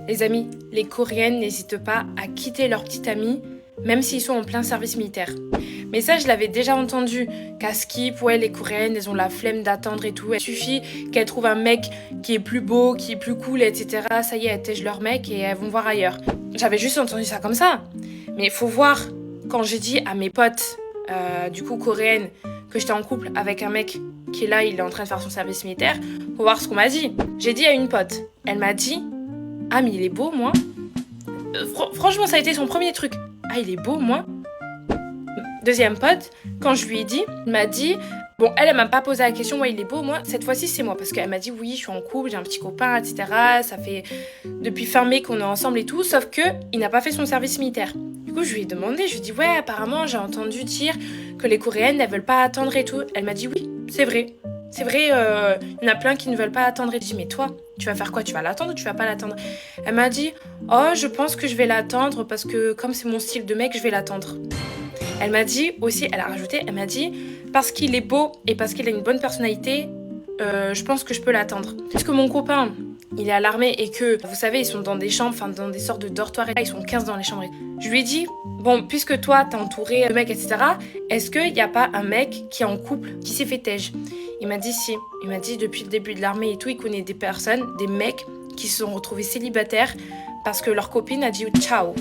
Les amis, les Coréennes n'hésitent pas à quitter leur petite amie, même s'ils sont en plein service militaire. Mais ça, je l'avais déjà entendu, qu'à Skip, ouais, les Coréennes, elles ont la flemme d'attendre et tout. Il suffit qu'elles trouvent un mec qui est plus beau, qui est plus cool, etc. Ça y est, elles tègent leur mec et elles vont voir ailleurs. J'avais juste entendu ça comme ça. Mais il faut voir, quand j'ai dit à mes potes, du coup coréennes, que j'étais en couple avec un mec qui est là, il est en train de faire son service militaire, faut voir ce qu'on m'a dit. J'ai dit à une pote, elle m'a dit « Ah mais il est beau, moi ?» Franchement, ça a été son premier truc. « Ah, il est beau, moi ?» Deuxième pote, quand je lui ai dit, elle m'a dit... Bon, elle m'a pas posé la question, ouais, il est beau, moi. Cette fois-ci, c'est moi, parce qu'elle m'a dit, oui, je suis en couple, j'ai un petit copain, etc. Ça fait depuis fin mai qu'on est ensemble et tout, sauf que il n'a pas fait son service militaire. Du coup, je lui ai demandé, je lui ai dit, ouais, apparemment, j'ai entendu dire que les Coréennes, elles veulent pas attendre et tout. Elle m'a dit, oui, c'est vrai. C'est vrai, il y en a plein qui ne veulent pas attendre. Et je dis, mais toi, tu vas faire quoi? Tu vas l'attendre ou tu vas pas l'attendre? Elle m'a dit, oh, je pense que je vais l'attendre parce que comme c'est mon style de mec, je vais l'attendre. Elle m'a dit aussi, elle a rajouté, elle m'a dit, parce qu'il est beau et parce qu'il a une bonne personnalité, je pense que je peux l'attendre. Puisque mon copain, il est à l'armée et que, vous savez, ils sont dans des chambres, enfin dans des sortes de dortoirs, et là, ils sont 15 dans les chambres. Je lui ai dit, bon, puisque toi, t'es entouré de mecs, etc., est-ce qu'il n'y a pas un mec qui est en couple, qui s'est fait tège? Il m'a dit si. Il m'a dit, depuis le début de l'armée et tout, il connaît des personnes, des mecs qui se sont retrouvés célibataires parce que leur copine a dit ciao.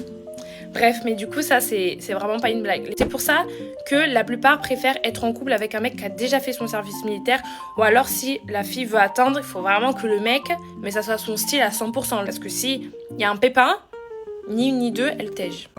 Bref, mais du coup, ça, c'est vraiment pas une blague. C'est pour ça que la plupart préfèrent être en couple avec un mec qui a déjà fait son service militaire. Ou alors, si la fille veut attendre, il faut vraiment que le mec, mais ça soit son style à 100%. Parce que si il y a un pépin, ni une ni deux, elle tège.